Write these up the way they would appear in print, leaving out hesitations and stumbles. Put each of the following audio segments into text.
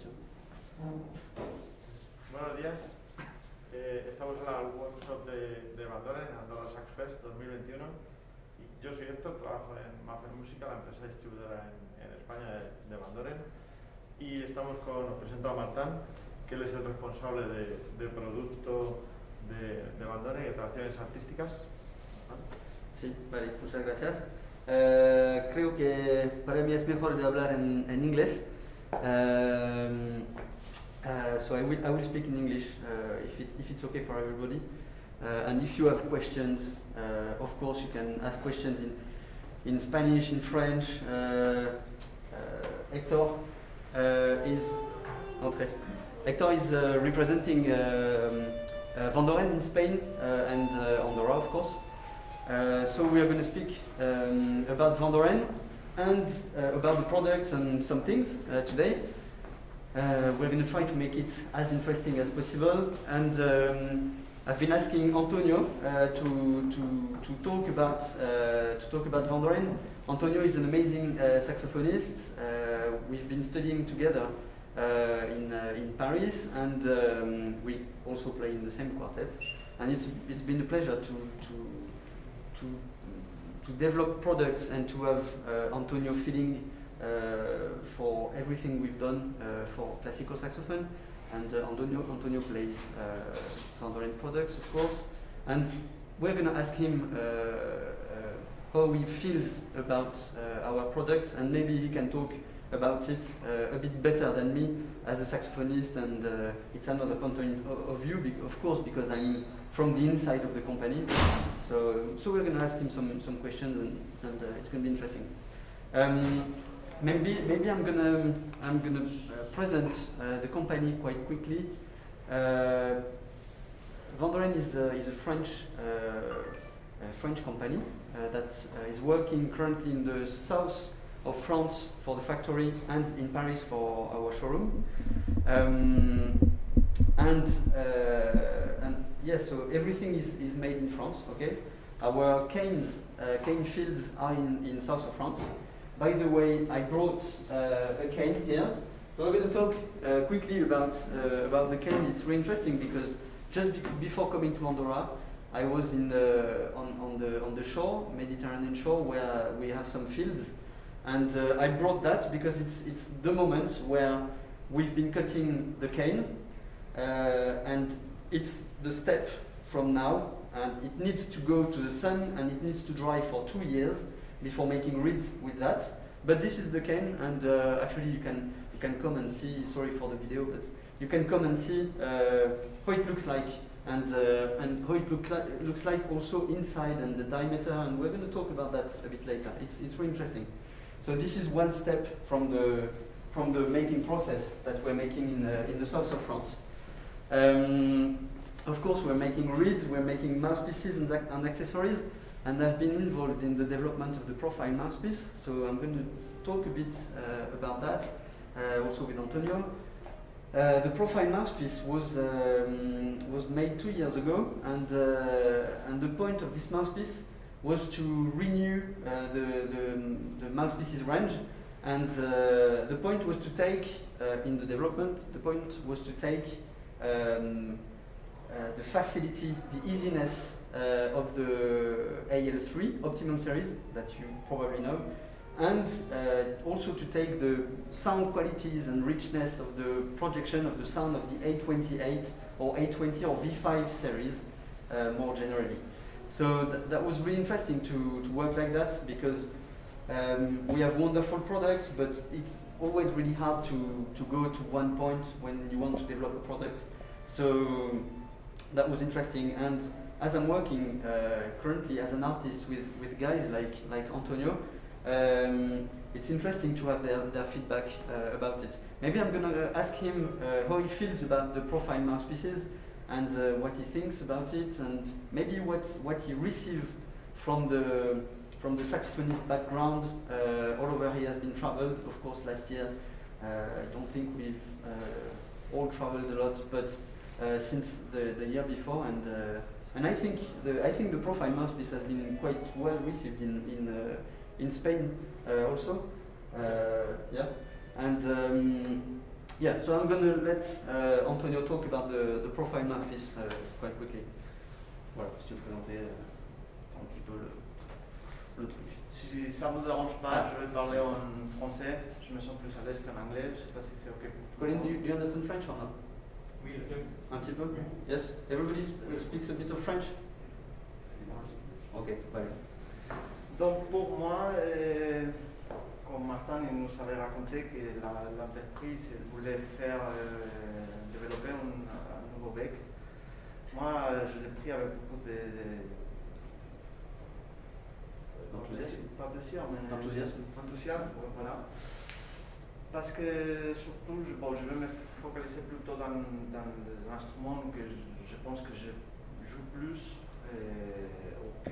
Nacho. Buenos días. Estamos en la workshop de Vandoren en ANDORRA SAX Fest 2021. Yo soy Héctor, trabajo en Mafer Música, la empresa distribuidora en España de Vandoren. Y os presento a Martán, que él es el responsable de producto de Vandoren y de creaciones artísticas. Sí, vale, muchas gracias. Creo que para mí es mejor de hablar en inglés. So I will speak in English if it's okay for everybody. And if you have questions, of course you can ask questions in Spanish, in French. Héctor is representing Vandoren in Spain and Andorra, of course. So we are going to speak about Vandoren and about the products and some things today. We're going to try to make it as interesting as possible, and I've been asking Antonio to talk about Vandoren. Antonio is an amazing saxophonist. We've been studying together in Paris, and we also play in the same quartet. And it's been a pleasure to develop products and to have Antonio feeling for everything we've done for classical saxophone. And Antonio plays Vandoren products, of course. And we're going to ask him how he feels about our products, and maybe he can talk about it a bit better than me as a saxophonist, and it's another point of view, of course, because I'm from the inside of the company. So we're going to ask him some questions, and it's going to be interesting. Maybe I'm gonna present the company quite quickly. Vandoren is a French company that is working currently in the south of France for the factory and in Paris for our showroom. So everything is made in France. Okay, our cane fields are in south of France. By the way, I brought a cane here, so I'm going to talk quickly about the cane. It's really interesting because just before coming to Andorra, I was on the shore, Mediterranean shore, where we have some fields, and I brought that because it's the moment where we've been cutting the cane, and it's the step from now, and it needs to go to the sun and it needs to dry for 2 years before making reeds with that. But this is the cane, and actually you can come and see. Sorry for the video, but you can come and see how it looks like, and how it looks like also inside, and the diameter. And we're going to talk about that a bit later. It's really interesting. So this is one step from the making process that we're making in the south of France. Of course, we're making reeds, we're making mouthpieces and accessories. And I've been involved in the development of the profile mouthpiece, so I'm going to talk a bit about that, also with Antonio. The profile mouthpiece was made 2 years ago, and the point of this mouthpiece was to renew the mouthpieces range, and the point was to take, in the development, the facility, the easiness of the AL3 Optimum series that you probably know, and also to take the sound qualities and richness of the projection of the sound of the A28 or A20 or V5 series more generally. So that was really interesting to work like that, because we have wonderful products, but it's always really hard to go to one point when you want to develop a product. So that was interesting, and as I'm working currently as an artist with guys like Antonio, it's interesting to have their feedback about it. Maybe I'm gonna ask him how he feels about the profile mouthpieces, and what he thinks about it, and maybe what he received from the saxophonist background all over. He has been traveled, of course, last year. I don't think we've all traveled a lot, but since the year before, and I think the profile mouthpiece has been quite well received in Spain also. Yeah, and Yeah, so I'm going to let Antonio talk about the profile mouthpiece quite quickly. Voilà, si tu veux présenter un petit peu le truc. Si ça ne vous dérange pas, je vais parler en français. Je me sens plus à l'aise qu'en anglais. Je ne sais pas si c'est OK pour tout le Colin, monde. do you understand French or not? Oui, Un petit peu? Yes? Everybody speaks a bit of French? Ok, vale. Donc pour moi, comme Martin il nous avait raconté que l'entreprise voulait faire développer un nouveau bec, moi je l'ai pris avec beaucoup Enthousiasme. pas plaisir, mais Enthousiasme, voilà. Parce que surtout, je vais me focaliser plutôt dans l'instrument que je pense que je joue plus, ou que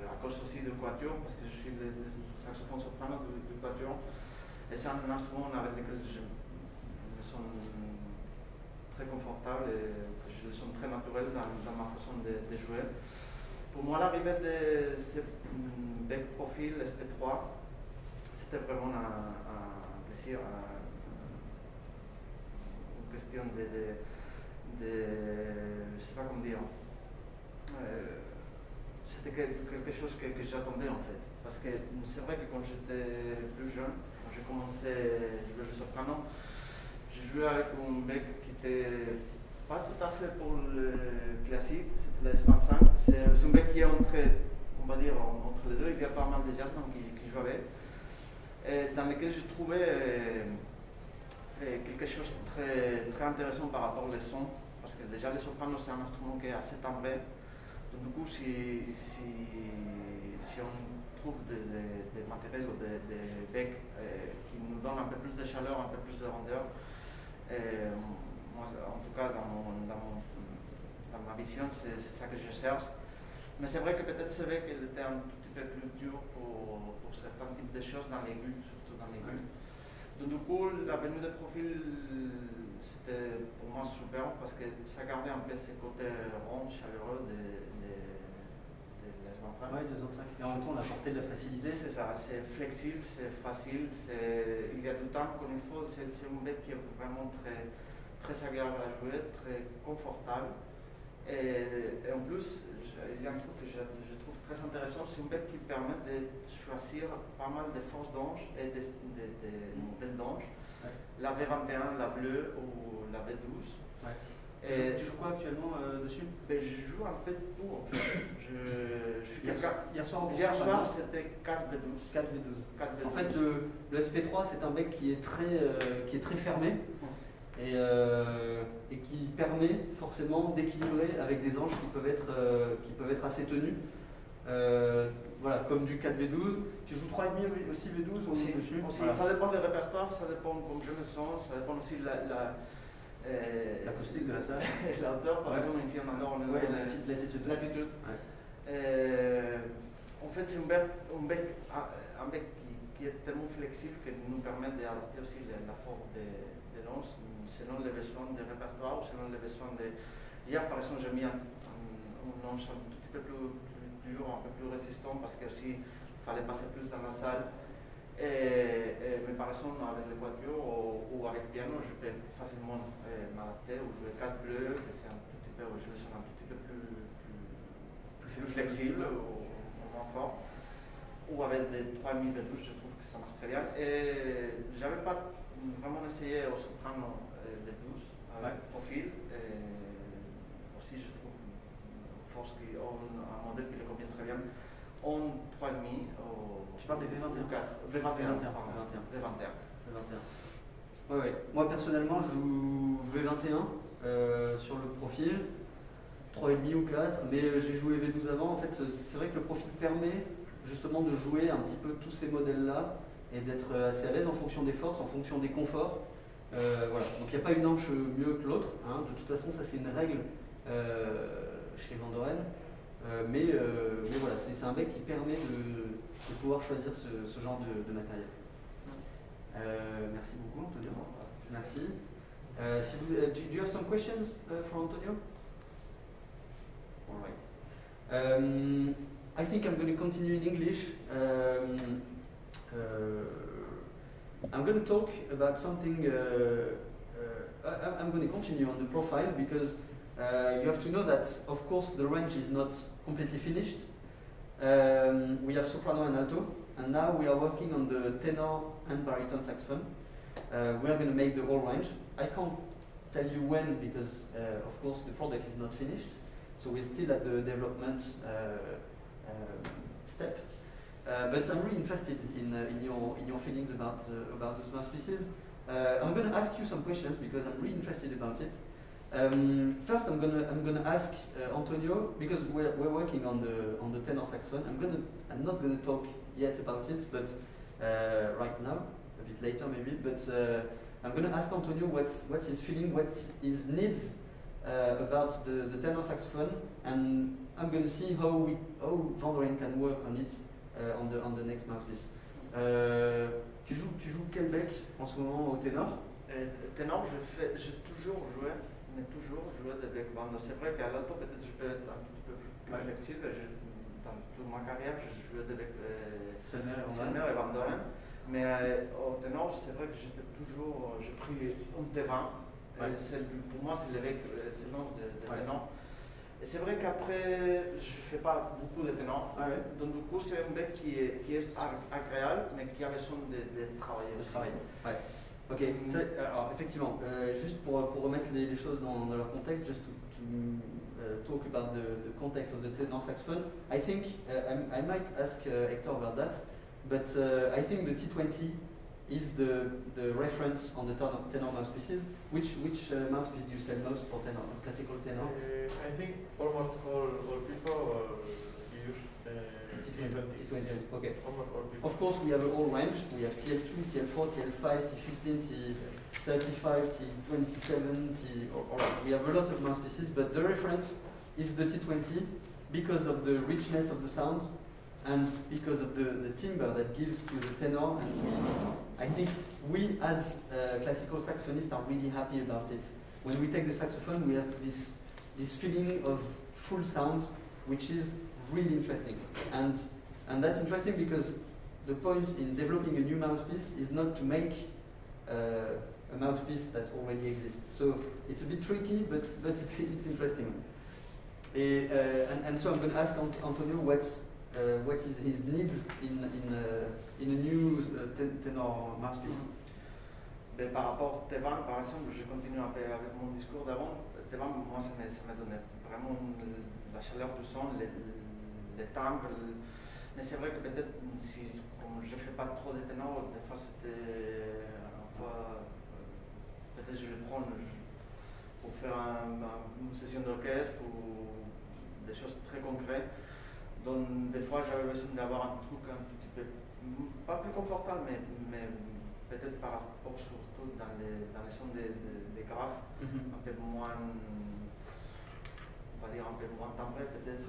à cause aussi du quatuor, parce que je suis le saxophone soprano du quatuor, et c'est un instrument avec lequel je me sens très confortable et que je le sens très naturel dans ma façon de jouer. Pour moi, l'arrivée de ce bec profil SP3, c'était vraiment un plaisir, une question je ne sais pas comment dire. C'était quelque chose que j'attendais en fait. Parce que c'est vrai que quand j'étais plus jeune, quand j'ai commencé à jouer le soprano, j'ai joué avec un bec qui était pas tout à fait pour le classique, c'était la S25. C'est un bec qui est entre les deux. Il y a pas mal de jazzmen qui jouent avec. Dans lequel je trouvais quelque chose de très intéressant par rapport aux sons. Parce que déjà, le soprano, c'est un instrument qui est assez timbré. Donc, du coup, si on trouve des matériels ou des becs qui nous donnent un peu plus de chaleur, un peu plus de rondeur, moi, en tout cas, dans ma vision, c'est ça que je cherche. Mais c'est vrai que peut-être ce bec était un tout petit peu plus dur pour certains types de choses dans l'aigu, surtout dans l'aigu. Donc, du coup, la venue de profil, c'était pour moi super parce que ça gardait un peu ce côté rond, chaleureux de l'S25. Ouais, 2,5. Et en même temps, on a apporté de la facilité. C'est ça, c'est flexible, c'est facile, il y a du temps comme il faut. C'est un bec qui est vraiment très, très agréable à jouer, très confortable. Et en plus, il y a un truc que je trouve très intéressant, c'est un bec qui permet de choisir pas mal de forces d'ange et des modèles d'ange. Ouais. La V21, la bleue ou la V12. Ouais. Tu joues quoi actuellement dessus? Je joue un peu de tout en fait. Hier soir, c'était 4V12. 4V12. En fait, le SP3, c'est un bec qui est très fermé. Et qui permet forcément d'équilibrer avec des anges qui peuvent être assez tenus. Voilà, comme du 4V12. Tu joues 3,5 aussi V12 aussi dessus. Voilà. Ça dépend des répertoires, ça dépend comme je me sens, ça dépend aussi de l'acoustique de la salle. La hauteur, par exemple, ici en Andorre, on est latitude. Ouais. En fait, c'est un bec qui est tellement flexible que nous permet d'adapter aussi la forme de l'anse selon les besoins des répertoires ou selon les besoins de... Hier, par exemple, j'ai mis un ange un tout petit peu plus dur, un peu plus résistant parce qu'il fallait passer plus dans la salle. Mais par exemple, avec le quatuor ou avec le piano, je peux facilement m'adapter ou jouer 4 bleus, que c'est un tout petit peu, je le sens un tout petit peu plus flexible ou moins fort. Ou avec des 3,5 V12, je trouve que ça marche très bien. Et j'avais pas vraiment essayé au soprano V12 avec profil. Aussi, je trouve force un modèle qui le convient très bien. En 3,5. Tu parles des V21? V21. Ouais. Moi personnellement, je joue V21 sur le profil, 3,5 ou 4, mais j'ai joué V12 avant. En fait, c'est vrai que le profil permet justement de jouer un petit peu tous ces modèles-là et d'être assez à l'aise en fonction des forces, en fonction des conforts. Voilà. Donc il n'y a pas une hanche mieux que l'autre. Hein. De toute façon, ça c'est une règle chez Vandoren. Mais voilà, c'est un bec qui permet de pouvoir choisir ce genre de matériel. Merci beaucoup, Antonio. Merci. Do you have some questions for Antonio? All right. I think I'm going to continue in English. I'm going to talk about something I'm going to continue on the profile because you have to know that, of course, the range is not completely finished. We have soprano and alto, and now we are working on the tenor and baritone saxophone. We are going to make the whole range. I can't tell you when because, of course, the product is not finished, so we're still at the development step. But I'm really interested in your feelings about those mouthpieces. I'm going to ask you some questions because I'm really interested about it. First, I'm gonna ask Antonio because we're working on the tenor saxophone. I'm not gonna talk yet about it, but right now, a bit later maybe. But I'm gonna ask Antonio what's his feeling, what his needs about the tenor saxophone, and I'm gonna see how Vandoren can work on it on the next mouthpiece. Tu joues quel bec en ce moment au ténor? Ténor, j'ai toujours joué. Mais toujours joué de bec band. C'est vrai qu'à l'alto, peut-être je peux être un petit peu plus flexible. Dans toute ma carrière, j'ai joué de bec Selmer et Vandoren. Mais au ténor, c'est vrai que j'ai pris un T20. Pour moi, c'est le bec, c'est le nom de ténor. Et c'est vrai qu'après, je ne fais pas beaucoup de ténor. Donc du coup, c'est un bec qui est agréable, mais qui a besoin de travailler aussi. Ok, alors effectivement, juste pour remettre les choses dans leur contexte, just to talk about the context of the tenor saxophone, I think I might ask Héctor about that, but I think the T20 is the reference on the tenor mouthpieces. Which mouthpiece do you sell most for tenor, classical tenor? I think almost all people use T20. Okay. Almost all people. Of course, we have a whole range. We have TL3, TL4, TL5, T15, T35, T27, we have a lot of mouthpieces, but the reference is the T20 because of the richness of the sound and because of the timbre that gives to the tenor. And I think we, as classical saxophonists, are really happy about it. When we take the saxophone, we have this feeling of full sound, which is really interesting. And that's interesting because the point in developing a new mouthpiece is not to make a mouthpiece that already exists. So it's a bit tricky, but it's interesting. And so I'm going to ask Antonio what is his needs in a new tenor mouthpiece. Par rapport à T20, par exemple, je continue un peu avec mon discours d'avant. T20, moi, ça m'a donné vraiment la chaleur du son, les timbres. Mais c'est vrai que peut-être, comme je ne fais pas trop de ténor, des fois c'était peut-être je vais prendre pour faire une session d'orchestre ou des choses très concrètes. Donc des fois j'avais besoin d'avoir un truc un petit peu, pas plus confortable, mais peut-être par rapport surtout dans les sons des graves, un peu moins, on va dire un peu moins timbré peut-être.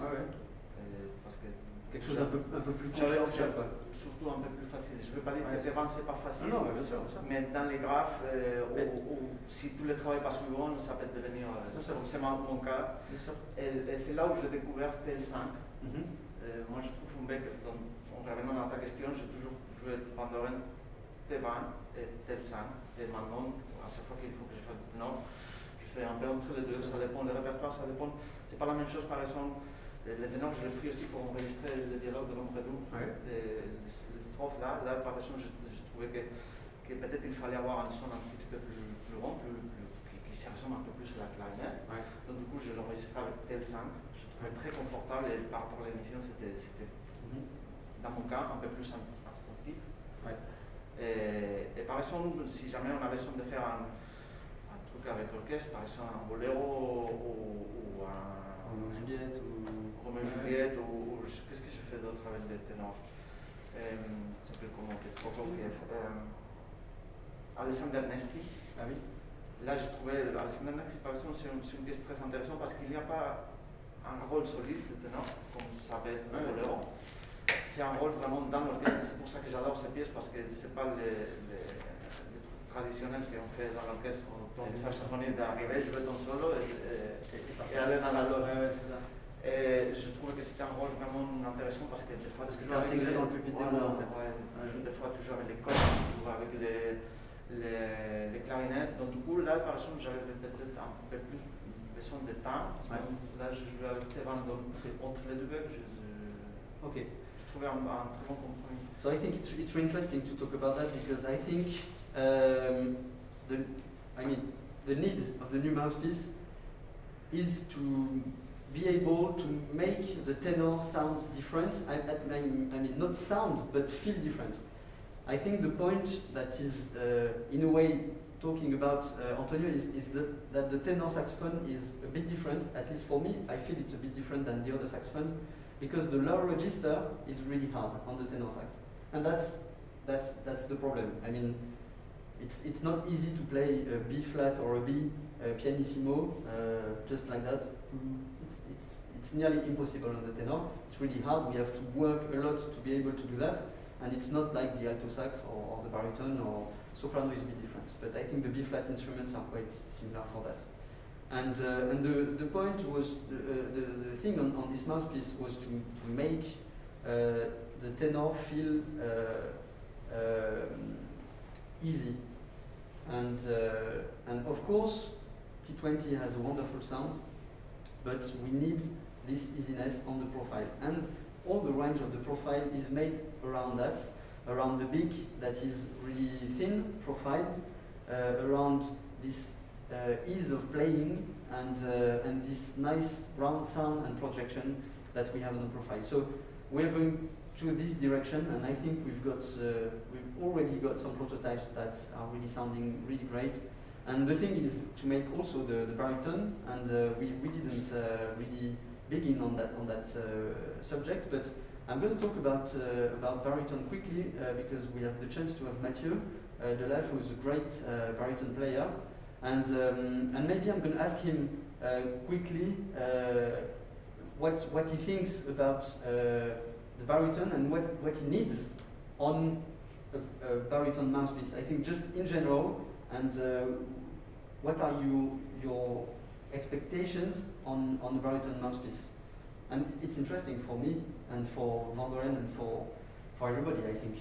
Parce que quelque chose un peu plus confidentiel, quoi. Surtout un peu plus facile. Je ne veux pas dire que c'est pas facile, non, bien sûr, bien sûr. Mais dans les graphes, ou si tout le travail pas suivant, ça peut devenir, comme c'est mon cas. Et c'est là où j'ai découvert TL5. Moi, je trouve un bec, en revenant à ta question, j'ai toujours joué Vandoren T20 et TL5. Et maintenant, à chaque fois qu'il faut que je fasse du ténor, je fais un peu entre les deux. Ça dépend, le répertoire, ça dépend. C'est pas la même chose, par exemple. Le ténor, je l'ai pris aussi pour enregistrer le dialogue de l'homme Redou. Les strophes là, par exemple, j'ai trouvé que peut-être il fallait avoir un son un petit peu plus rond, qui se ressemble un peu plus à la clarinette. Donc du coup, je l'enregistrais avec TL5. Je trouvais très confortable et par rapport à l'émission, c'était dans mon cas un peu plus instinctif. Et par exemple, si jamais on avait besoin de faire un truc avec l'orchestre, par exemple un boléro ou un Juliette ou qu'est-ce que je fais d'autre avec les ténors? Ça peut commenter trop Alexander Nevsky. Ah oui. Là, j'ai trouvé Alexander Nevsky, par exemple, c'est une pièce très intéressante parce qu'il n'y a pas un rôle solide de ténor, comme ça peut être un boléro. C'est un rôle vraiment dans l'orchestre. C'est pour ça que j'adore cette pièce parce que c'est pas les trucs traditionnels qu'on fait dans l'orchestre. Les saxophonistes d'arriver, jouer ton solo et aller dans la loge. Et je trouve que c'est un rôle vraiment intéressant parce que des fois tu joues intégré dans le pupitre des mots en fait. Des fois tu joues avec les cordes, tu joues avec les clarinettes. Donc du coup, là, par exemple, j'avais peut-être un peu plus besoin de temps. Ouais. Là, je jouais avec Vandoren entre les deux becs. Okay. Je trouvais un très bon compromis. So I think it's really interesting to talk about that because I think the need of the new mouthpiece is to be able to make the tenor sound different. I mean not sound but feel different. I think the point that is in a way talking about Antonio is that the tenor saxophone is a bit different. At least for me, I feel it's a bit different than the other saxophones because the low register is really hard on the tenor sax, and that's the problem. I mean, it's not easy to play a B flat or a B pianissimo just like that. It's nearly impossible on the tenor. It's really hard. We have to work a lot to be able to do that, and it's not like the alto sax or the baritone or soprano is a bit different. But I think the B flat instruments are quite similar for that. And the point was the thing on this mouthpiece was to make the tenor feel easy, and of course T20 has a wonderful sound, but we need this easiness on the profile, and all the range of the profile is made around that, around the beak that is really thin profiled, around this ease of playing and this nice round sound and projection that we have on the profile. So we're going to this direction, and I think we've already got some prototypes that are really sounding really great. And the thing is to make also the baritone, and we didn't really begin on that subject, but I'm going to talk about baritone quickly because we have the chance to have Mathieu Delage, who is a great baritone player, and maybe I'm going to ask him quickly what he thinks about the baritone and what he needs on a baritone mouthpiece. I think just in general, and what are your expectations on the baritone mouthpiece? And it's interesting for me and for Vandoren and for everybody, I think.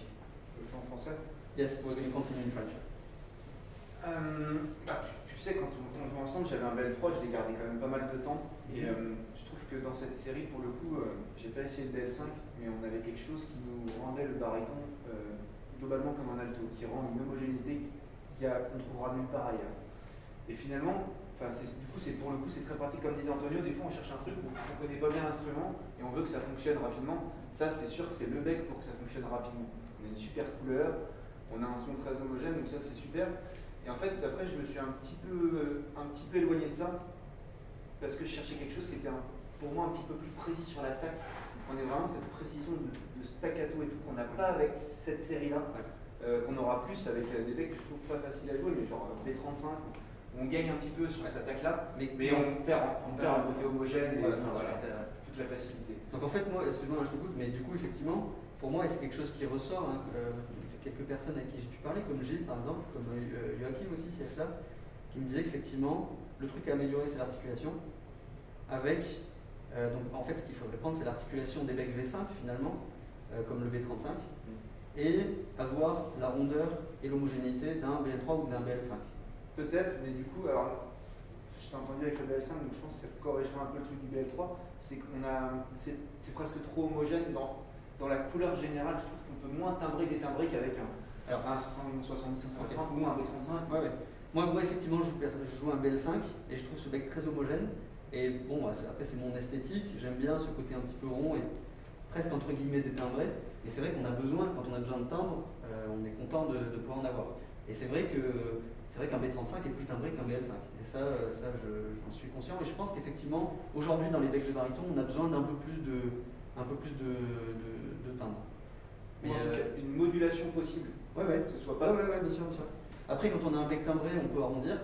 Je fais en français. Yes, we're going to continue in French. Tu sais, quand on joue ensemble, j'avais un BL3, je l'ai gardé quand même pas mal de temps. Et je trouve que dans cette série, pour le coup, j'ai pas essayé le BL5, mais on avait quelque chose qui nous rendait le baryton globalement comme un alto, qui rend une homogénéité qu'on trouvera nulle part ailleurs. Et finalement, pour le coup, c'est très pratique. Comme disait Antonio, des fois on cherche un truc où on connaît pas bien l'instrument et on veut que ça fonctionne rapidement. Ça, c'est sûr que c'est le bec pour que ça fonctionne rapidement. On a une super couleur, on a un son très homogène, donc ça c'est super. Et en fait, après, je me suis un petit peu éloigné de ça parce que je cherchais quelque chose qui était pour moi un petit peu plus précis sur l'attaque. On est vraiment cette précision de staccato et tout qu'on n'a pas avec cette série-là, qu'on aura plus avec des becs que je trouve pas facile à jouer, mais genre B35. On gagne un petit peu sur cette attaque-là, mais on perd un côté homogène et toute la facilité. Donc en fait, moi, excuse-moi, je te coupe, mais du coup, effectivement, pour moi, c'est quelque chose qui ressort. Quelques personnes avec qui j'ai pu parler, comme Gilles par exemple, comme Joachim aussi, c'est cela, qui me disait qu'effectivement, le truc à améliorer, c'est l'articulation. Avec, donc en fait, ce qu'il faudrait prendre, c'est l'articulation des becs V5 finalement, comme le B35, et avoir la rondeur et l'homogénéité d'un BL3 ou d'un BL5. Peut-être, mais du coup, alors, je t'ai entendu avec le BL5, donc je pense que ça corrigera un peu le truc du BL3, c'est presque trop homogène dans la couleur générale. Je trouve qu'on peut moins timbrer des timbrés qu'avec un 170, 130 ou un B35. Ouais. Moi, effectivement, je joue un BL5 et je trouve ce bec très homogène. Et bon, après, c'est mon esthétique. J'aime bien ce côté un petit peu rond et presque entre guillemets détimbré. Et c'est vrai qu'on a besoin, quand on a besoin de timbre, on est content de pouvoir en avoir. Et c'est vrai qu'un B35 est plus timbré qu'un BL5. Et ça j'en suis conscient. Et je pense qu'effectivement, aujourd'hui, dans les becs de baryton, on a besoin d'un peu plus de timbre. Mais en tout cas, une modulation possible. Ouais. Que ce soit pas. Ouais, bien sûr. Après, quand on a un bec timbré, on peut arrondir.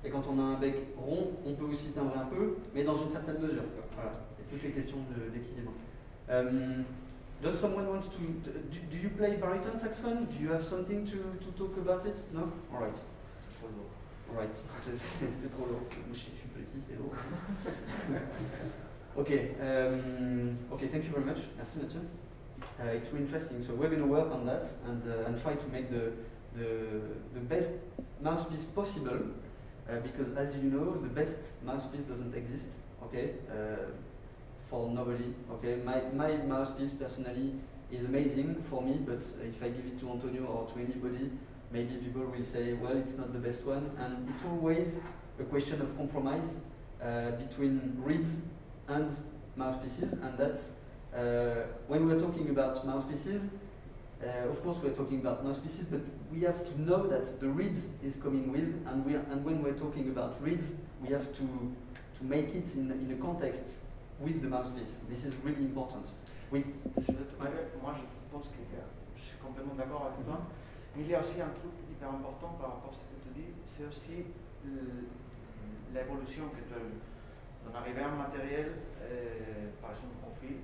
Et quand on a un bec rond, on peut aussi timbrer un peu, mais dans une certaine mesure. Voilà. Et toutes les questions d'équilibre. Does someone want to? Do you play baritone saxophone? Do you have something to talk about it? No? All right. C'est trop lourd. All right. C'est trop lourd. Je suis petit, c'est lourd. Okay. Thank you very much. Merci Mathieu. It's really interesting. So we're going to work on that and try to make the the best mouthpiece possible, because as you know, the best mouthpiece doesn't exist, okay, for nobody, okay. My mouthpiece personally is amazing for me, but if I give it to Antonio or to anybody, maybe people will say, well, it's not the best one, and it's always a question of compromise between reeds and mouthpieces, and that's when we're talking about mouthpieces. Of course, we're talking about mouthpieces, but we have to know that the reed is coming with, and when we're talking about reeds, we have to make it in a context with the mouthpiece. This is really important. Moi, je pense que je suis complètement d'accord avec toi. Mais il y a aussi un truc hyper important par rapport à ce que tu dis, c'est aussi l'évolution que tu as eue. D'en arriver à un matériel, par exemple, profil,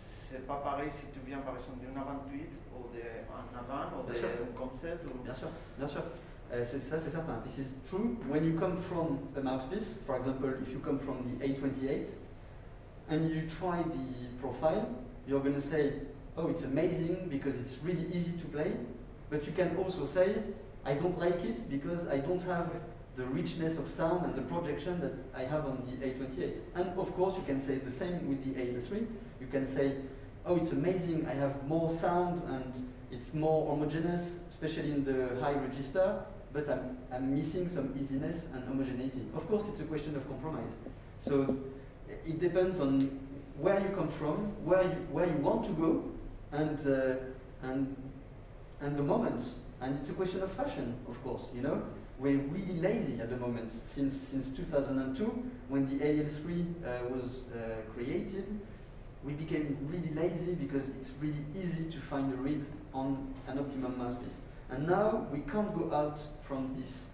c'est pas pareil si tu viens par exemple d'une 28 ou d'un avant ou d'un concept. Ou... Bien sûr, bien sûr. Ça c'est certain. This is true. When you come from a mouthpiece, for example, if you come from the A28 and you try the profile, you're going to say, oh, it's amazing because it's really easy to play, but you can also say, I don't like it because I don't have the richness of sound and the projection that I have on the A28. And of course, you can say the same with the AL3. You can say, oh, it's amazing, I have more sound and it's more homogeneous, especially in the high register, but I'm missing some easiness and homogeneity. Of course, it's a question of compromise. So it depends on where you come from, where you want to go, and the moments. And it's a question of fashion, of course. You know, we're really lazy at the moment. Since 2002, when the AL3 was created, we became really lazy because it's really easy to find a reed on an optimum mouthpiece. And now we can't go out from this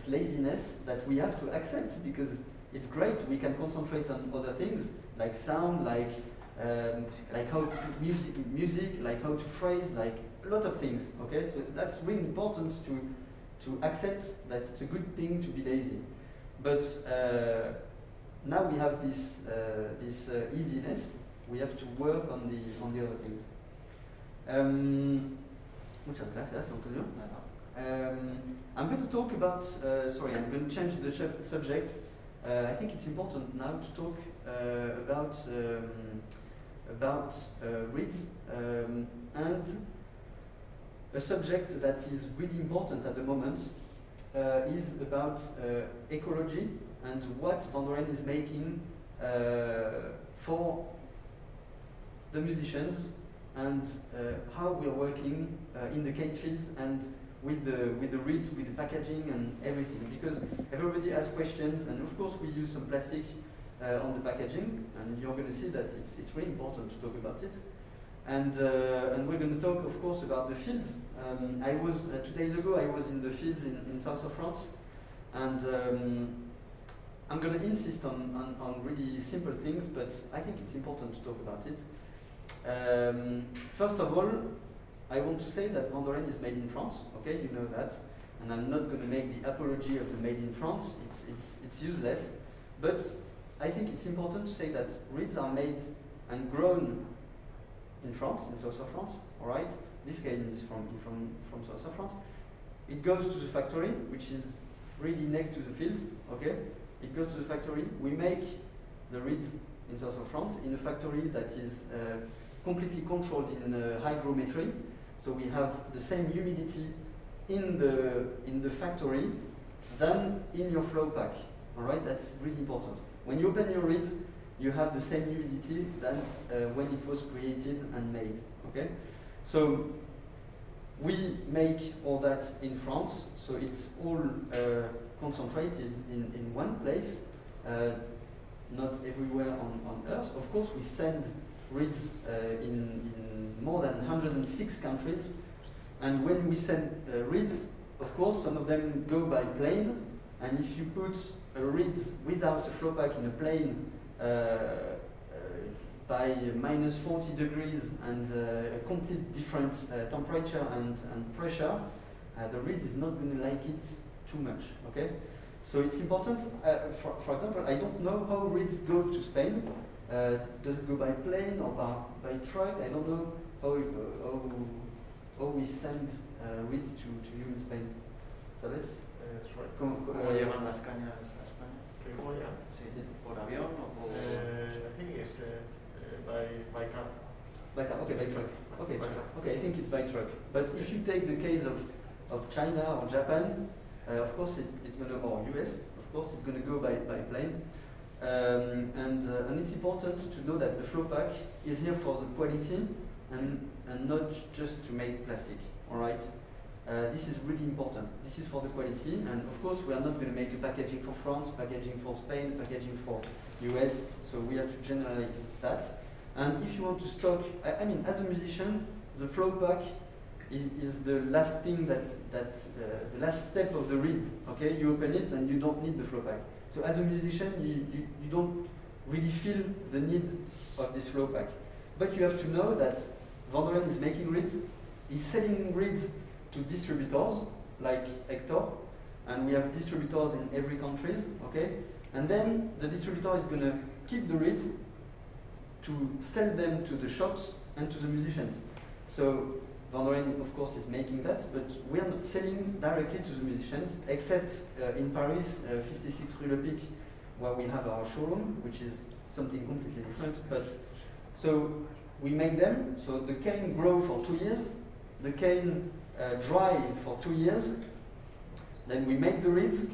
laziness that we have to accept, because it's great. We can concentrate on other things like sound, like how music, like how to phrase, like a lot of things. Okay, so that's really important to accept that it's a good thing to be lazy. But now we have this easiness. We have to work on the other things. Muchas gracias, Antonio. I'm going to talk about. Sorry, I'm going to change the subject. I think it's important now to talk about reeds and a subject that is really important at the moment is about ecology and what Vandoren is making for the musicians, and how we are working in the cane fields and with the reeds, with the packaging and everything. Because everybody has questions, and of course we use some plastic on the packaging, and you're going to see that it's really important to talk about it. And we're going to talk, of course, about the fields. I was 2 days ago. I was in the fields in south of France, and I'm going to insist on really simple things, but I think it's important to talk about it. First of all, I want to say that Vandoren is made in France. Okay, you know that, and I'm not going to make the apology of the made in France. It's useless, but I think it's important to say that reeds are made and grown in France, in south of France. All right, this cane is from south of France. It goes to the factory, which is really next to the fields. Okay, it goes to the factory. We make the reeds in south of France in a factory that is completely controlled in hygrometry. So we have the same humidity in the factory than in your flow pack. All right, that's really important. When you open your reed, you have the same humidity than when it was created and made. Okay, so we make all that in France. So it's all concentrated in one place, not everywhere on Earth. Of course, we send reeds in more than 106 countries, and when we send reeds, of course, some of them go by plane, and if you put a reed without a flow pack in a plane by minus 40 degrees and a complete different temperature and pressure, the reed is not going to like it too much. Okay, so it's important. For example, I don't know how reeds go to Spain. Does it go by plane or by truck? I don't know how we send reeds to you in Spain? ¿Sabes? Sorry. ¿Cómo llevan las cañas a España? ¿Cómo ya? Sí, ¿por avión o por...? I think it's by car. By car, okay, by truck. Okay, By truck. okay, I think it's by truck. But if you take the case of China or Japan, of course it's gonna, or US, of course it's gonna go by plane. And it's important to know that the flow pack is here for the quality and not just to make plastic, all right? This is really important. This is for the quality, and of course we are not going to make a packaging for France, packaging for Spain, packaging for US, so we have to generalize that. And if you want to stock, I mean, as a musician, the flow pack is the last thing the last step of the reed, okay? You open it and you don't need the flow pack. So as a musician, you don't really feel the need of this flow pack. But you have to know that Vandoren is making reeds, he's selling reeds to distributors like Héctor, and we have distributors in every country, okay? And then the distributor is going to keep the reeds to sell them to the shops and to the musicians. So Vandoren, of course, is making that, but we are not selling directly to the musicians, except in Paris, 56 Rue Le Pic, where we have our showroom, which is something completely different. But so we make them, so the cane grow for 2 years, the cane dry for 2 years, then we make the reeds,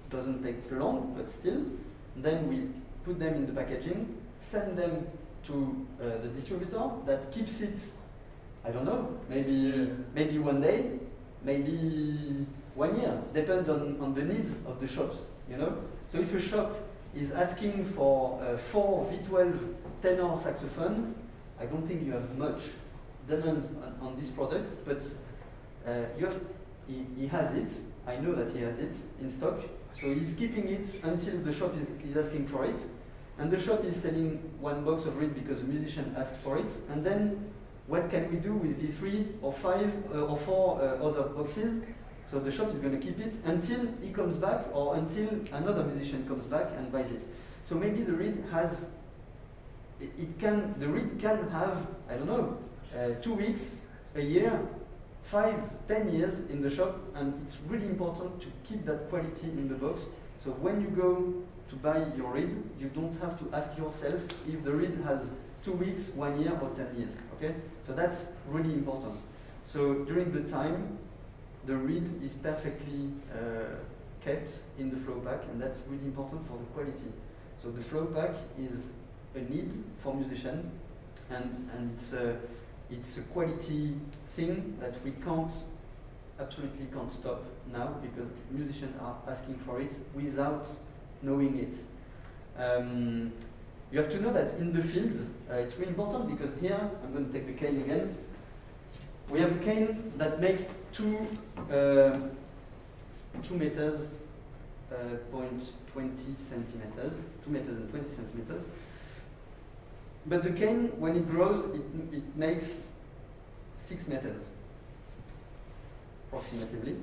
doesn't take long, but still, then we put them in the packaging, send them to the distributor that keeps it, I don't know, maybe 1 day, maybe 1 year, depends on the needs of the shops, you know? So if a shop is asking for 4 V12 tenor saxophone, I don't think you have much demand on this product, but he has it, I know that he has it in stock, so he's keeping it until the shop is asking for it, and the shop is selling 1 box of reed because the musician asked for it, and then what can we do with the 3 or 5 or 4 other boxes? So the shop is going to keep it until he comes back or until another musician comes back and buys it. So maybe the reed has, the reed can have, I don't know, 2 weeks, a year, 5, 10 years in the shop, and it's really important to keep that quality in the box. So when you go to buy your reed, you don't have to ask yourself if the reed has 2 weeks, 1 year, or 10 years, okay? So that's really important. So during the time, the reed is perfectly kept in the flow pack, and that's really important for the quality. So the flow pack is a need for musicians, and it's a quality thing that we absolutely can't stop now, because musicians are asking for it without knowing it. You have to know that in the fields, it's really important, because here, I'm going to take the cane again. We have a cane that makes 2 meters, 0.20 centimeters, 2 meters and 20 centimeters. But the cane, when it grows, it makes 6 meters, approximately.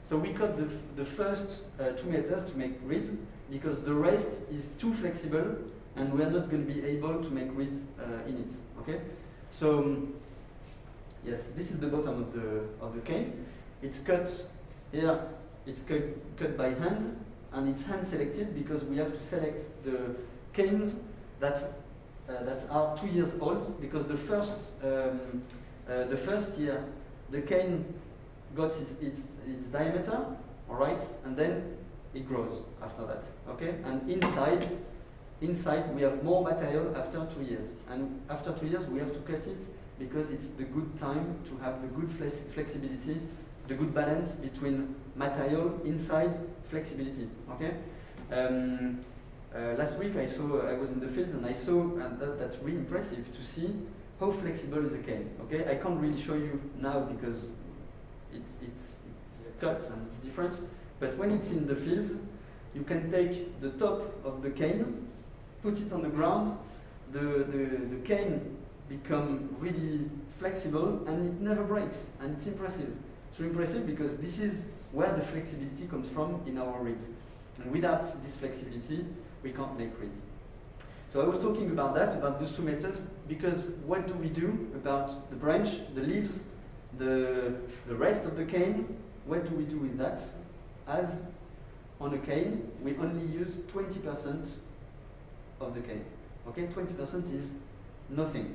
So we cut the first 2 meters to make reeds, because the rest is too flexible, and we are not going to be able to make reeds in it. Okay, so yes, this is the bottom of the cane. It's cut here. It's cut by hand, and it's hand selected because we have to select the canes that are 2 years old, because the first year the cane got its diameter, all right, and then it grows after that. Okay, and inside we have more material after 2 years, and after 2 years we have to cut it because it's the good time to have the good flexibility, the good balance between material, inside, flexibility. Okay. Last week I was in the fields and I saw, and that's really impressive to see how flexible is the cane. Okay, I can't really show you now because it's cut and it's different. But when it's in the fields, you can take the top of the cane, put it on the ground, the cane become really flexible and it never breaks, and it's impressive. It's really impressive because this is where the flexibility comes from in our reeds. And without this flexibility, we can't make reeds. So I was talking about that, about the 2 meters, because what do we do about the branch, the leaves, The rest of the cane, what do we do with that? As on a cane, we only use 20% of the cane. Okay, 20% is nothing,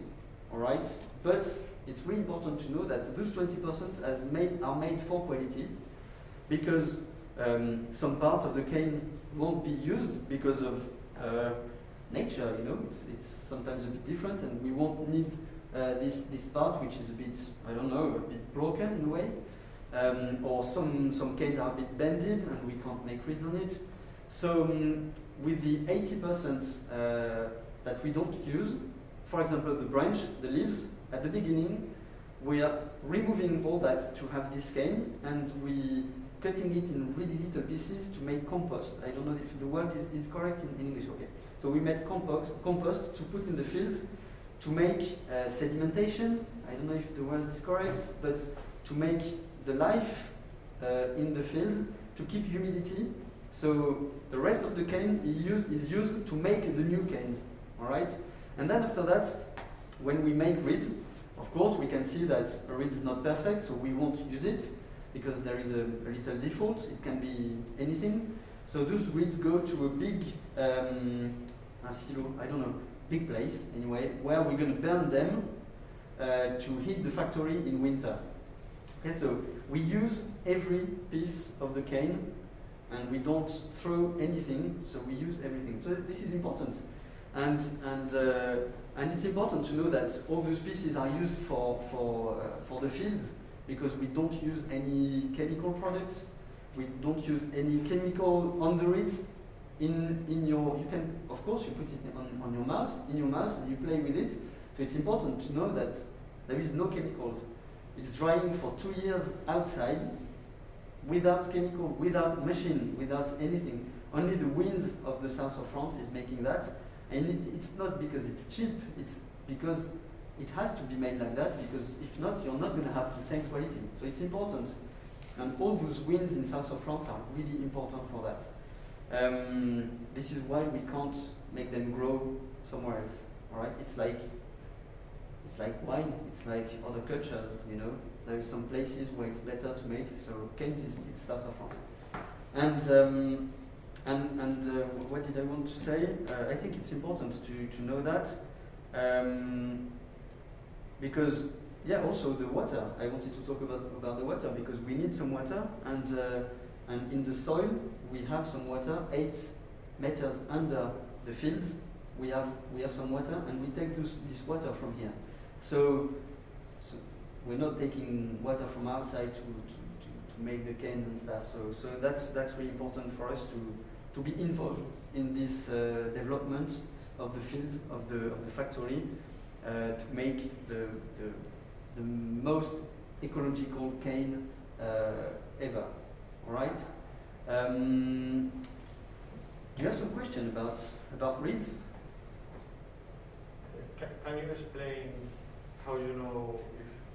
all right? But it's really important to know that those 20% are made for quality, because some part of the cane won't be used because of nature, you know, it's sometimes a bit different, and we won't need this part, which is a bit, I don't know, a bit broken in a way, or some canes are a bit bended and we can't make reeds on it. So with the 80% that we don't use, for example, the branch, the leaves, at the beginning, we are removing all that to have this cane, and we cutting it in really little pieces to make compost. I don't know if the word is correct in English, okay. So we made compost to put in the fields to make sedimentation. I don't know if the word is correct, but to make the life in the fields, to keep humidity. So the rest of the cane is used to make the new canes, all right? And then after that, when we make reeds, of course, we can see that a reed is not perfect, so we won't use it, because there is a little default. It can be anything. So those reeds go to a big silo, I don't know, big place anyway, where we're going to burn them to heat the factory in winter. Okay, so we use every piece of the cane, and we don't throw anything. So we use everything. So this is important, and it's important to know that all those pieces are used for the field, because we don't use any chemical products. We don't use any chemical on the reeds. In your, you can, of course, you put it on your mouse, and you play with it. So it's important to know that there is no chemicals. It's drying for 2 years outside, without chemical, without machine, without anything. Only the winds of the south of France is making that. And it's not because it's cheap, it's because it has to be made like that, because if not, you're not going to have the same quality. So it's important. And all those winds in south of France are really important for that. This is why we can't make them grow somewhere else. All right? It's like wine. It's like other cultures. You know, there are some places where it's better to make. So canes it's south of France. And what did I want to say? I think it's important to know that, because yeah, also the water. I wanted to talk about the water, because we need some water, and in the soil we have some water. 8 meters under the fields, we have some water, and we take this water from here. So we're not taking water from outside to make the cane and stuff. So that's really important for us to be involved in this development of the fields of the factory, to make the most ecological cane ever. All right. Do you have some question about reeds? Can you explain how you know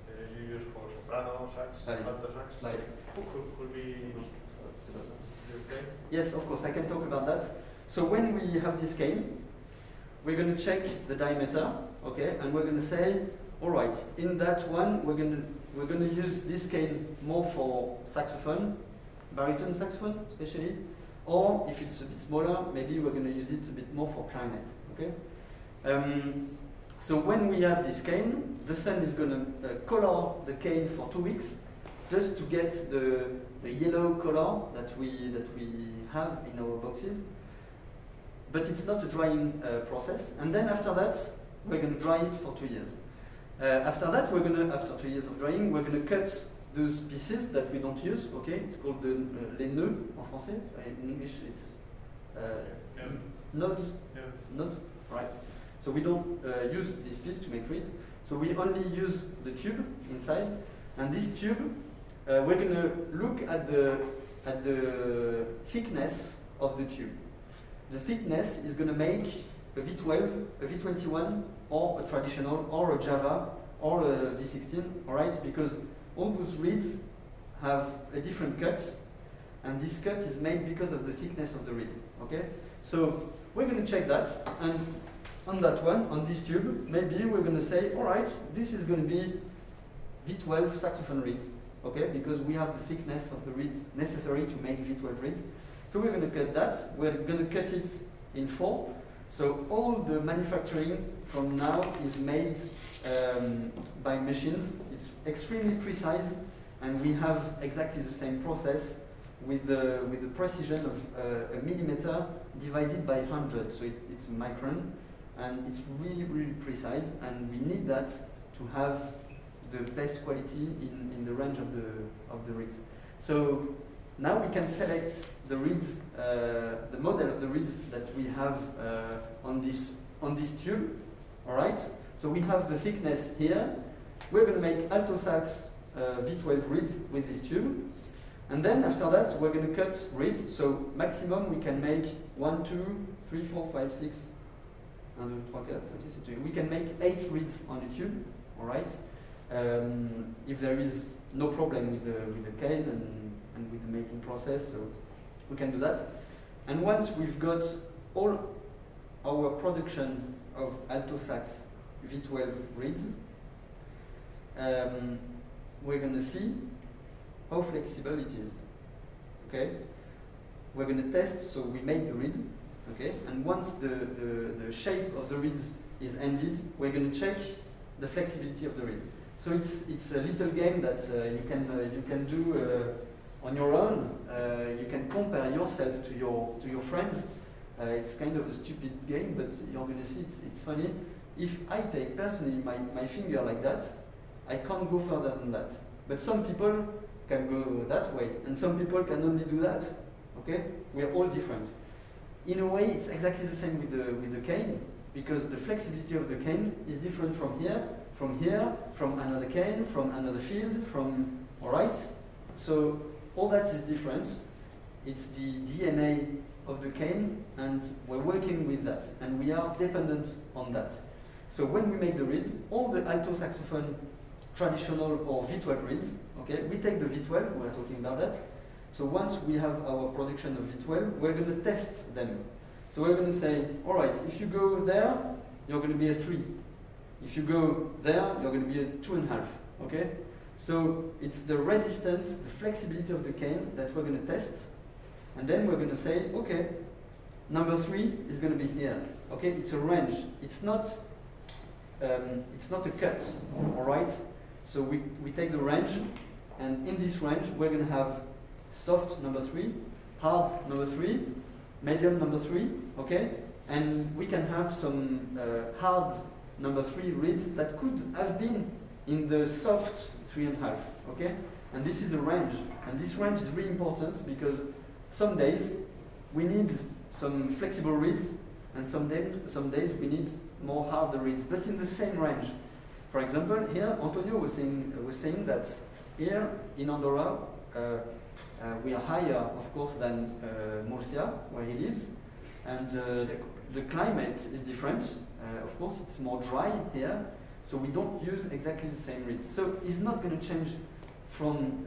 if you use for soprano sax, alto sax? Could be okay? Yes, of course, I can talk about that. So when we have this cane, we're going to check the diameter, okay, and we're going to say, all right, in that one, we're going to use this cane more for saxophone, baritone saxophone especially, or if it's a bit smaller, maybe we're going to use it a bit more for clarinet, okay? So when we have this cane, the sun is going to color the cane for 2 weeks, just to get the yellow color that we have in our boxes. But it's not a drying process. And then after that, we're going to dry it for 2 years. After that, after 2 years of drying, we're going to cut those pieces that we don't use. Okay, it's called les nœuds en français. In English, it's nodes. Nodes, right? So we don't use this piece to make reeds. So we only use the tube inside, and this tube, we're going to look at the thickness of the tube. The thickness is going to make a V12, a V21, or a traditional, or a Java, or a V16, all right? Because all those reeds have a different cut, and this cut is made because of the thickness of the reed, okay? So we're going to check that, and on that one, on this tube, maybe we're going to say, all right, this is going to be V12 saxophone reeds, okay? Because we have the thickness of the reeds necessary to make V12 reeds. So we're going to cut that. We're going to cut it in 4. So all the manufacturing from now is made by machines. It's extremely precise, and we have exactly the same process with the precision of a millimeter divided by 100. So it's a micron, and it's really, really precise, and we need that to have the best quality in the range of the reeds. So now we can select the reeds, the model of the reeds that we have on this tube. All right. So we have the thickness here. We're going to make alto sax V12 reeds with this tube, and then after that we're going to cut reeds. So maximum we can make 1, 2, 3, 4, 5, 6. 1, 2, 3, 4, 5, 6, 7, 8. We can make 8 reeds on a tube. All right. If there is no problem with the cane and with the making process, so we can do that. And once we've got all our production of alto sax V12 reeds, we're going to see how flexible it is. Okay, we're going to test. So we make the reed. Okay, and once the shape of the reed is ended, we're going to check the flexibility of the reed. So it's a little game that you can do on your own. You can compare yourself to your friends. It's kind of a stupid game, but you're going to see it's funny. If I take personally my finger like that, I can't go further than that. But some people can go that way, and some people can only do that. Okay, we are all different. In a way, it's exactly the same with the cane, because the flexibility of the cane is different from here, from another cane, from another field, all right? So all that is different. It's the DNA of the cane, and we're working with that, and we are dependent on that. So when we make the reeds, all the alto saxophone traditional or V12 reeds, okay, we take the V12, we're talking about that. So once we have our production of V12, we're going to test them. So we're going to say, all right, if you go there, you're going to be a 3. If you go there, you're going to be a 2.5. Okay? So it's the resistance, the flexibility of the cane that we're going to test, and then we're going to say, okay, number 3 is going to be here. Okay? It's a range. It's not a cut. All right? So we take the range, and in this range, we're going to have soft number 3, hard number 3, medium number 3, okay? And we can have some hard number 3 reeds that could have been in the soft 3.5, okay? And this is a range, and this range is really important because some days we need some flexible reeds, and some days we need more harder reeds, but in the same range. For example, here Antonio was saying that here in Andorra, we are higher, of course, than Murcia, where he lives, and the climate is different. Of course, it's more dry here, so we don't use exactly the same reeds. So it's not going to change from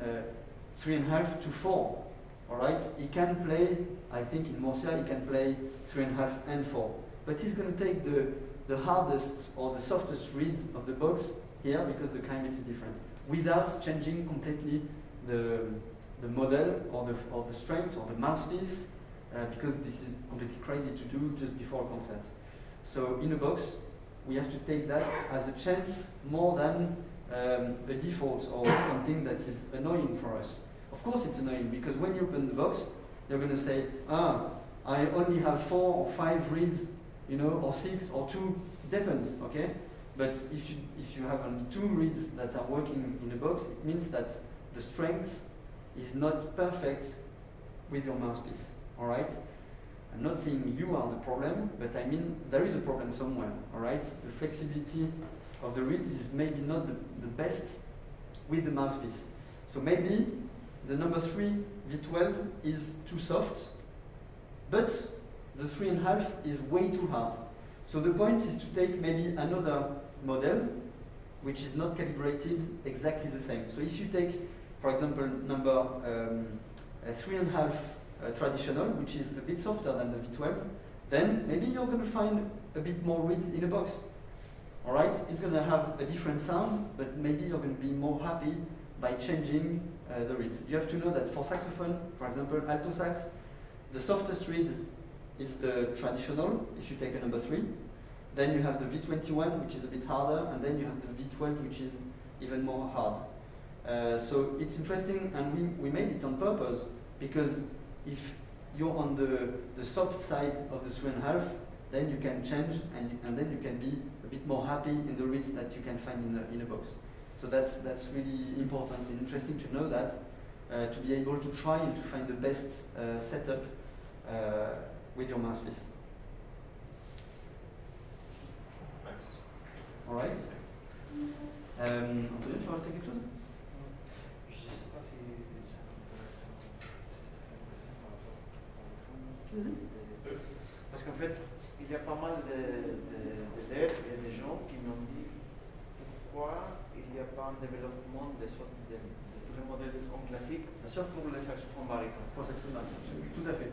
3.5 to 4. All right, he can play. I think in Murcia he can play 3.5 and 4, but he's going to take the hardest or the softest reed of the box here because the climate is different, without changing completely the model or the strength or the mouthpiece, because this is completely crazy to do just before a concert. So in a box, we have to take that as a chance more than a default or something that is annoying for us. Of course it's annoying because when you open the box, you're going to say, I only have 4 or 5 reeds, you know, or 6 or 2, depends, okay? But if you have only 2 reeds that are working in the box, it means that the strength is not perfect with your mouthpiece, all right? I'm not saying you are the problem, but I mean there is a problem somewhere, all right? The flexibility of the reed is maybe not the best with the mouthpiece. So maybe the number 3 V12 is too soft, but the 3.5 is way too hard. So the point is to take maybe another model which is not calibrated exactly the same. So if you take, for example, number 3.5 traditional, which is a bit softer than the V12, then maybe you're going to find a bit more reeds in a box. All right, it's going to have a different sound, but maybe you're going to be more happy by changing the reeds. You have to know that for saxophone, for example, alto sax, the softest reed is the traditional, if you take a number 3. Then you have the V21, which is a bit harder, and then you have the V12, which is even more hard. So it's interesting, and we made it on purpose, because if you're on the soft side of the 3.5, then you can change, and then you can be a bit more happy in the reeds that you can find in a box. So that's really important and interesting to know that, to be able to try and to find the best setup with your mouthpiece. Thanks. All right. Antonio, tu veux rajouter quelque chose? Je ne sais pas si ça m'intéresse parce qu'en fait, il y a pas mal d'élèves et de gens qui m'ont dit pourquoi il n'y a pas un développement de tous les modèles en classique pour les saxophones barytons. Pour saxophone baryton, tout à fait.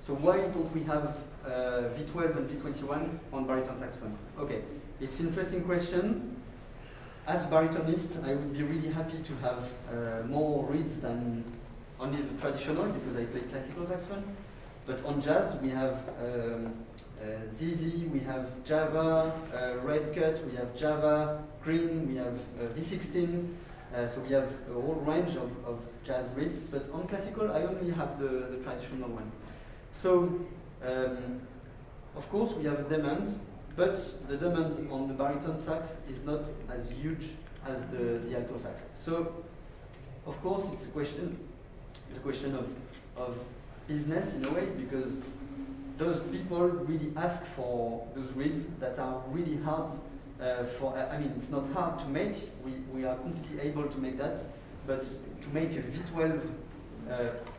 So why don't we have V12 and V21 on baritone saxophone? Okay, it's an interesting question. As baritonist, I would be really happy to have more reeds than only the traditional, because I play classical saxophone. But on jazz, we have ZZ, we have Java, Red Cut, we have Java, Green, we have V16. So we have a whole range of jazz reeds. But on classical, I only have the traditional one. So, of course, we have a demand, but the demand on the baritone sax is not as huge as the alto sax. So, of course, it's a question of business in a way, because those people really ask for those reeds that are really hard I mean, it's not hard to make, we are completely able to make that, but to make a V12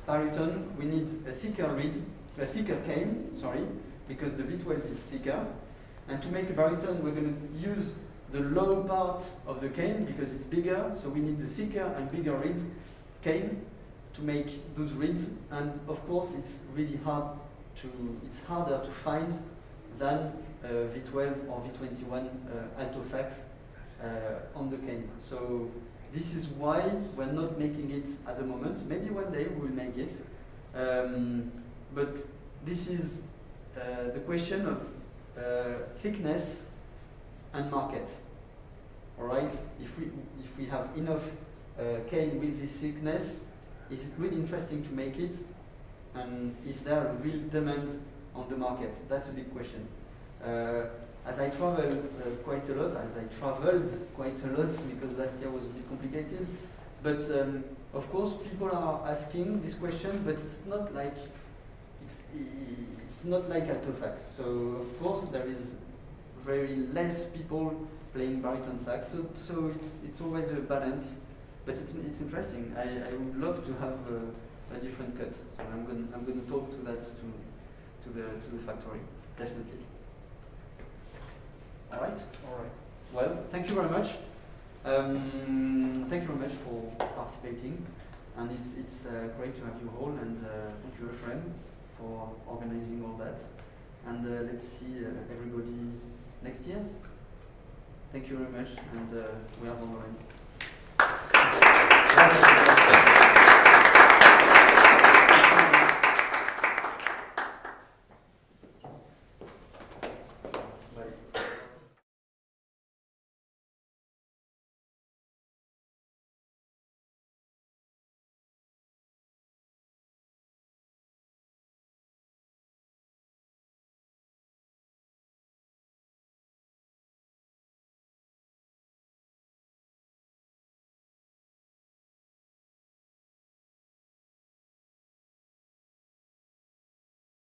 baritone, we need a thicker reed, a thicker cane, sorry, because the V12 is thicker. And to make a baritone, we're going to use the low part of the cane because it's bigger, so we need the thicker and bigger reeds cane to make those reeds. And of course, it's really it's harder to find than V12 or V21 alto sax on the cane. So this is why we're not making it at the moment. Maybe one day we will make it. But this is the question of thickness and market. All right. If we have enough cane with this thickness, is it really interesting to make it? And is there a real demand on the market? That's a big question. As I travel quite a lot, because last year was a bit complicated, but of course people are asking this question, but it's not like alto sax. So of course there is very less people playing baritone sax. So it's always a balance, but it's interesting. I would love to have a different cut. So I'm going to talk to that to the factory, definitely. All right. Well, thank you very much. Thank you very much for participating, and it's great to have you all, and thank you, Ephraim, for organizing all that. And let's see everybody next year. Thank you very much, and we are Vandoren.